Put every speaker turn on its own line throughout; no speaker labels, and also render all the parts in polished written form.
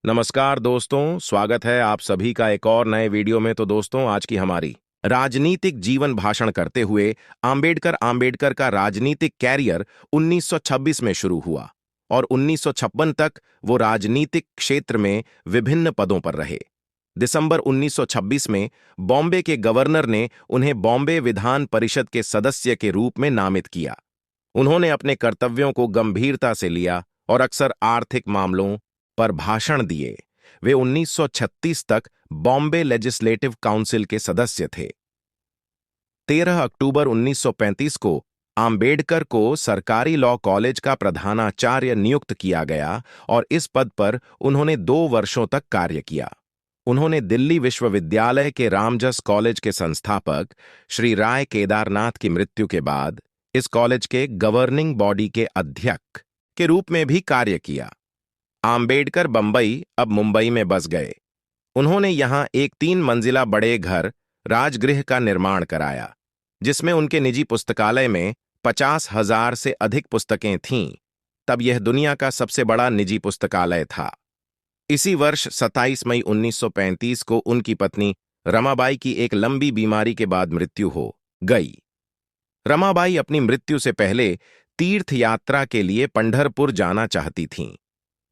नमस्कार दोस्तों, स्वागत है आप सभी का एक और नए वीडियो में। तो दोस्तों, आज की हमारी राजनीतिक जीवन भाषण करते हुए आम्बेडकर का राजनीतिक कैरियर 1926 में शुरू हुआ और 1956 तक वो राजनीतिक क्षेत्र में विभिन्न पदों पर रहे। दिसंबर 1926 में बॉम्बे के गवर्नर ने उन्हें बॉम्बे विधान परिषद के सदस्य के रूप में नामित किया। उन्होंने अपने कर्तव्यों को गंभीरता से लिया और अक्सर आर्थिक मामलों पर भाषण दिए। वे 1936 तक बॉम्बे लेजिस्लेटिव काउंसिल के सदस्य थे। 13 अक्टूबर 1935 को आम्बेडकर को सरकारी लॉ कॉलेज का प्रधानाचार्य नियुक्त किया गया और इस पद पर उन्होंने 2 वर्षों तक कार्य किया। उन्होंने दिल्ली विश्वविद्यालय के रामजस कॉलेज के संस्थापक श्री राय केदारनाथ की मृत्यु के बाद इस कॉलेज के गवर्निंग बॉडी के अध्यक्ष के रूप में भी कार्य किया। आम्बेडकर बंबई अब मुंबई में बस गए। उन्होंने यहां एक 3 मंजिला बड़े घर राजगृह का निर्माण कराया, जिसमें उनके निजी पुस्तकालय में 50,000 से अधिक पुस्तकें थीं। तब यह दुनिया का सबसे बड़ा निजी पुस्तकालय था। इसी वर्ष 27 मई 1935 को उनकी पत्नी रमाबाई की एक लंबी बीमारी के बाद मृत्यु हो गई। रमाबाई अपनी मृत्यु से पहले तीर्थ यात्रा के लिए पंढरपुर जाना चाहती थीं,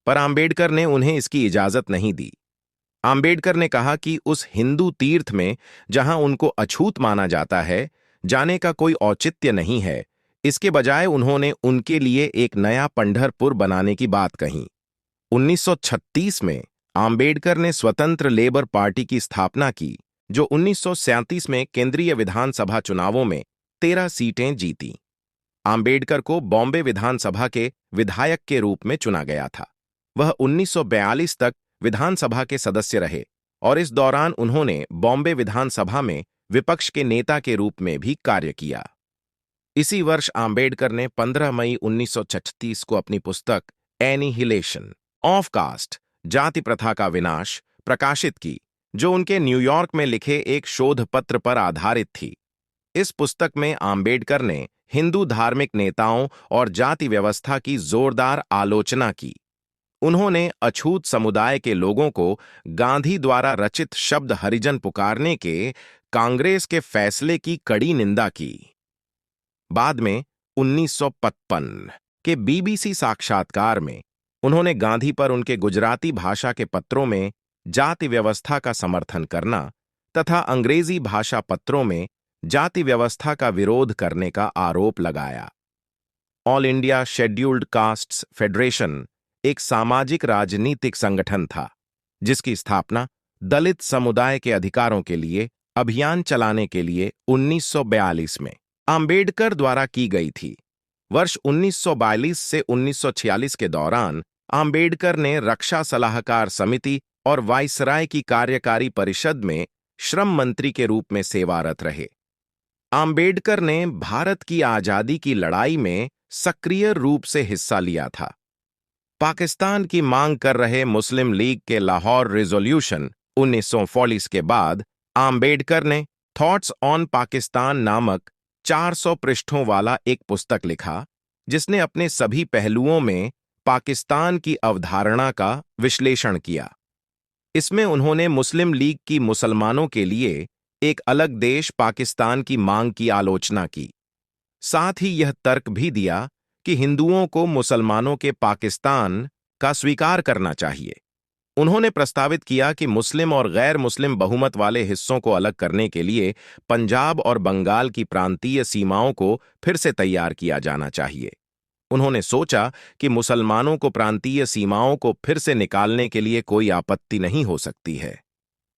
पर आम्बेडकर ने उन्हें इसकी इजाजत नहीं दी। आम्बेडकर ने कहा कि उस हिंदू तीर्थ में जहां उनको अछूत माना जाता है, जाने का कोई औचित्य नहीं है। इसके बजाय उन्होंने उनके लिए एक नया पंढरपुर बनाने की बात कही। 1936 में आम्बेडकर ने स्वतंत्र लेबर पार्टी की स्थापना की, जो 1937 में केंद्रीय विधानसभा चुनावों में 13 सीटें जीती। आम्बेडकर को बॉम्बे विधानसभा के विधायक के रूप में चुना गया था। वह 1942 तक विधानसभा के सदस्य रहे और इस दौरान उन्होंने बॉम्बे विधानसभा में विपक्ष के नेता के रूप में भी कार्य किया। इसी वर्ष आम्बेडकर ने 15 मई 1936 को अपनी पुस्तक एनिहिलेशन ऑफ कास्ट, जाति प्रथा का विनाश, प्रकाशित की, जो उनके न्यूयॉर्क में लिखे एक शोध पत्र पर आधारित थी। इस पुस्तक में आम्बेडकर ने हिंदू धार्मिक नेताओं और जाति व्यवस्था की जोरदार आलोचना की। उन्होंने अछूत समुदाय के लोगों को गांधी द्वारा रचित शब्द हरिजन पुकारने के कांग्रेस के फैसले की कड़ी निंदा की। बाद में 1955 के बीबीसी साक्षात्कार में उन्होंने गांधी पर उनके गुजराती भाषा के पत्रों में जाति व्यवस्था का समर्थन करना तथा अंग्रेजी भाषा पत्रों में जाति व्यवस्था का विरोध करने का आरोप लगाया। All India scheduled castes federation एक सामाजिक राजनीतिक संगठन था, जिसकी स्थापना दलित समुदाय के अधिकारों के लिए अभियान चलाने के लिए 1942 में आम्बेडकर द्वारा की गई थी। वर्ष 1942 से 1946 के दौरान आम्बेडकर ने रक्षा सलाहकार समिति और वायसराय की कार्यकारी परिषद में श्रम मंत्री के रूप में सेवारत रहे। आम्बेडकर ने भारत की आजादी की लड़ाई में सक्रिय रूप से हिस्सा लिया था। पाकिस्तान की मांग कर रहे मुस्लिम लीग के लाहौर रिजोल्यूशन 1940 के बाद आम्बेडकर ने थॉट्स ऑन पाकिस्तान नामक 400 पृष्ठों वाला एक पुस्तक लिखा, जिसने अपने सभी पहलुओं में पाकिस्तान की अवधारणा का विश्लेषण किया। इसमें उन्होंने मुस्लिम लीग की मुसलमानों के लिए एक अलग देश पाकिस्तान की मांग की आलोचना की। साथ ही यह तर्क भी दिया कि हिंदुओं को मुसलमानों के पाकिस्तान का स्वीकार करना चाहिए। उन्होंने प्रस्तावित किया कि मुस्लिम और गैर मुस्लिम बहुमत वाले हिस्सों को अलग करने के लिए पंजाब और बंगाल की प्रांतीय सीमाओं को फिर से तैयार किया जाना चाहिए। उन्होंने सोचा कि मुसलमानों को प्रांतीय सीमाओं को फिर से निकालने के लिए कोई आपत्ति नहीं हो सकती है।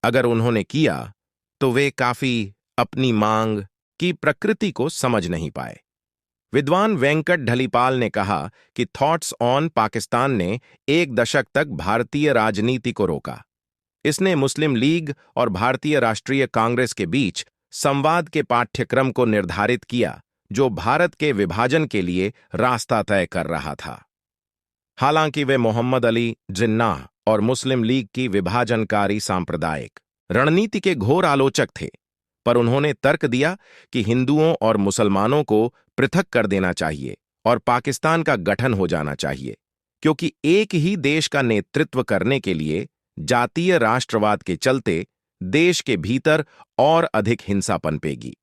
अगर उन्होंने किया तो वे काफी अपनी मांग की प्रकृति को समझ नहीं पाए। विद्वान वेंकट ढलीपाल ने कहा कि थॉट्स ऑन पाकिस्तान ने 1 दशक तक भारतीय राजनीति को रोका। इसने मुस्लिम लीग और भारतीय राष्ट्रीय कांग्रेस के बीच संवाद के पाठ्यक्रम को निर्धारित किया, जो भारत के विभाजन के लिए रास्ता तय कर रहा था। हालांकि वे मोहम्मद अली जिन्नाह और मुस्लिम लीग की विभाजनकारी सांप्रदायिक रणनीति के घोर आलोचक थे, पर उन्होंने तर्क दिया कि हिंदुओं और मुसलमानों को पृथक कर देना चाहिए और पाकिस्तान का गठन हो जाना चाहिए। क्योंकि एक ही देश का नेतृत्व करने के लिए जातीय राष्ट्रवाद के चलते देश के भीतर और अधिक हिंसा पनपेगी।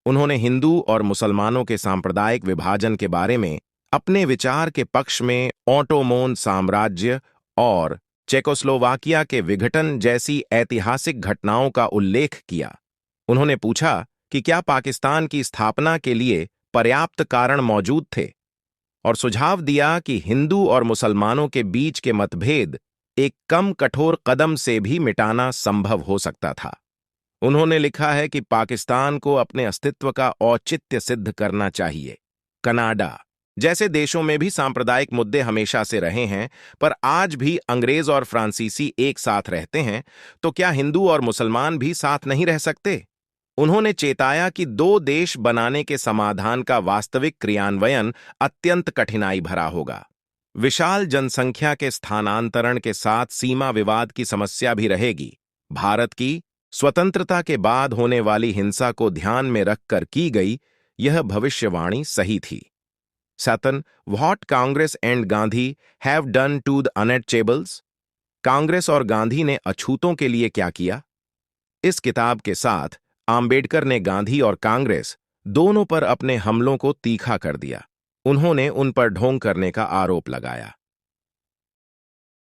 उन्होंने हिंदू और मुसलमानों के सांप्रदायिक विभाजन के बारे में अपने विचार के पक्ष में ऑटोमोन साम्राज्य और चेकोस्लोवाकिया के विघटन जैसी ऐतिहासिक घटनाओं का उल्लेख किया। उन्होंने पूछा कि क्या पाकिस्तान की स्थापना के लिए पर्याप्त कारण मौजूद थे, और सुझाव दिया कि हिंदू और मुसलमानों के बीच के मतभेद एक कम कठोर कदम से भी मिटाना संभव हो सकता था। उन्होंने लिखा है कि पाकिस्तान को अपने अस्तित्व का औचित्य सिद्ध करना चाहिए। कनाडा जैसे देशों में भी सांप्रदायिक मुद्दे हमेशा से रहे हैं, पर आज भी अंग्रेज और फ्रांसीसी एक साथ रहते हैं, तो क्या हिंदू और मुसलमान भी साथ नहीं रह सकते? उन्होंने चेताया कि दो देश बनाने के समाधान का वास्तविक क्रियान्वयन अत्यंत कठिनाई भरा होगा। विशाल जनसंख्या के स्थानांतरण के साथ सीमा विवाद की समस्या भी रहेगी। भारत की स्वतंत्रता के बाद होने वाली हिंसा को ध्यान में रखकर की गई यह भविष्यवाणी सही थी। सतन, what Congress and Gandhi have done to the untouchables? Congress और गांधी ने अछूतों के लिए क्या किया? इस किताब के साथ आम्बेडकर ने गांधी और कांग्रेस दोनों पर अपने हमलों को तीखा कर दिया। उन्होंने उन पर ढोंग करने का आरोप लगाया।